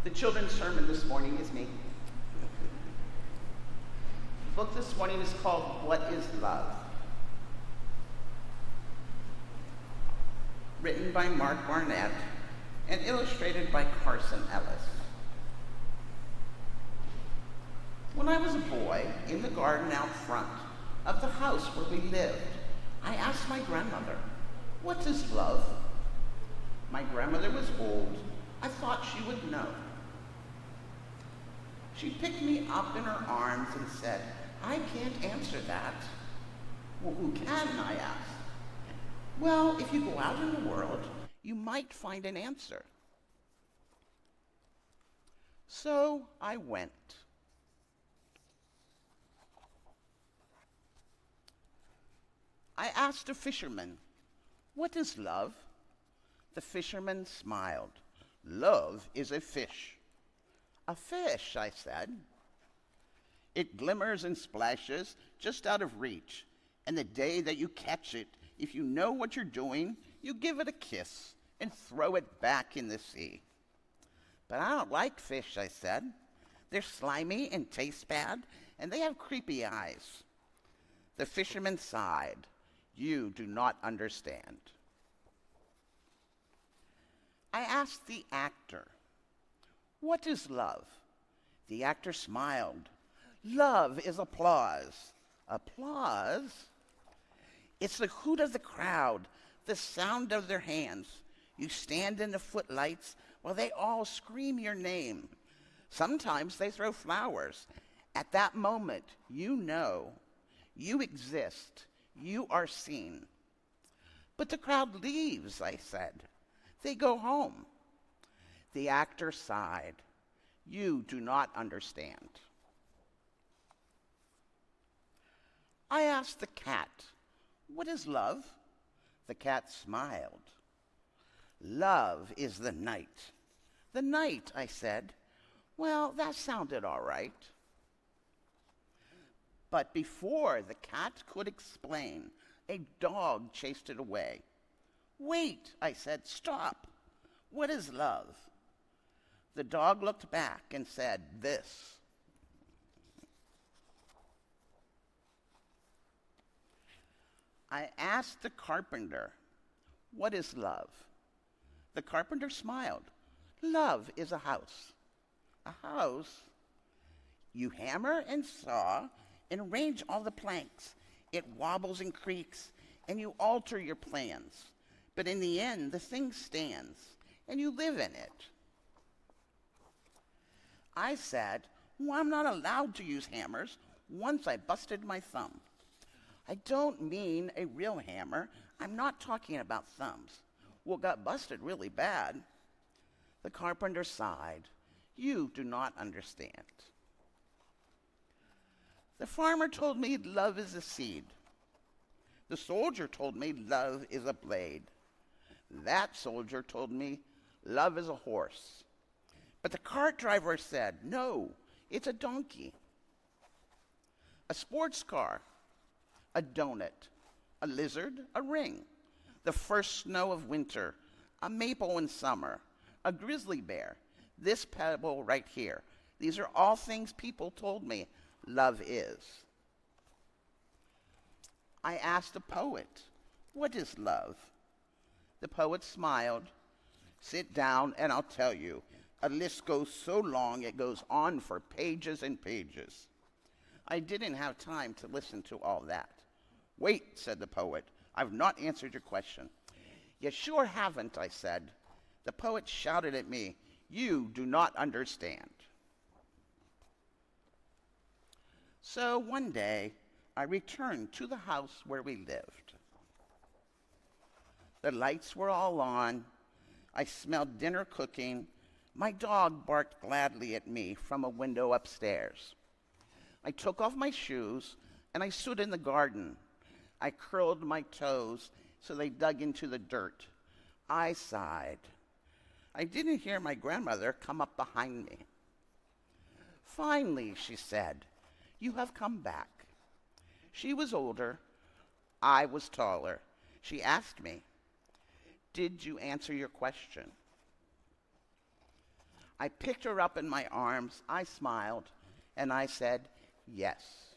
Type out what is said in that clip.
The children's sermon this morning is me. The book this morning is called What is Love? Written by Mark Barnett and illustrated by Carson Ellis. When I was a boy, in the garden out front of the house where we lived, I asked my grandmother, "What is love?" My grandmother was old. I thought she would know. She picked me up in her arms and said, "I can't answer that." "Well, who can?" I asked. "Well, if you go out in the world, you might find an answer." So I went. I asked a fisherman, "What is love?" The fisherman smiled. "Love is a fish." "A fish," I said. "It glimmers and splashes just out of reach, and the day that you catch it, if you know what you're doing, you give it a kiss and throw it back in the sea." "But I don't like fish," I said. "They're slimy and taste bad, and they have creepy eyes." The fisherman sighed. "You do not understand." I asked the actor, "What is love?" The actor smiled. "Love is applause." "Applause?" "It's the hoot of the crowd, the sound of their hands. You stand in the footlights while they all scream your name. Sometimes they throw flowers. At that moment, you know. You exist. You are seen." "But the crowd leaves," I said. "They go home." The actor sighed. "You do not understand." I asked the cat, "What is love?" The cat smiled. "Love is the night." "The night," I said. Well, that sounded all right. But before the cat could explain, a dog chased it away. "Wait," I said, "stop. What is love?" The dog looked back and said, "This." I asked the carpenter, "What is love?" The carpenter smiled. "Love is a house." "A house?" "You hammer and saw and arrange all the planks. It wobbles and creaks, and you alter your plans. But in the end, the thing stands, and you live in it." I said, "Well, I'm not allowed to use hammers. Once I busted my thumb." "I don't mean a real hammer. I'm not talking about thumbs." "Well, it got busted really bad." The carpenter sighed. "You do not understand." The farmer told me love is a seed. The soldier told me love is a blade. That soldier told me love is a horse. But the cart driver said, "No, it's a donkey." A sports car, a donut, a lizard, a ring, the first snow of winter, a maple in summer, a grizzly bear, this pebble right here. These are all things people told me love is. I asked a poet, "What is love?" The poet smiled. "Sit down and I'll tell you. A list goes so long it goes on for pages and pages." I didn't have time to listen to all that. "Wait," said the poet. "I've not answered your question." "You sure haven't," I said. The poet shouted at me, "You do not understand." So one day, I returned to the house where we lived. The lights were all on. I smelled dinner cooking. My dog barked gladly at me from a window upstairs. I took off my shoes, and I stood in the garden. I curled my toes so they dug into the dirt. I sighed. I didn't hear my grandmother come up behind me. "Finally," she said, "you have come back." She was older. I was taller. She asked me, "Did you answer your question?" I picked her up in my arms, I smiled, and I said, yes.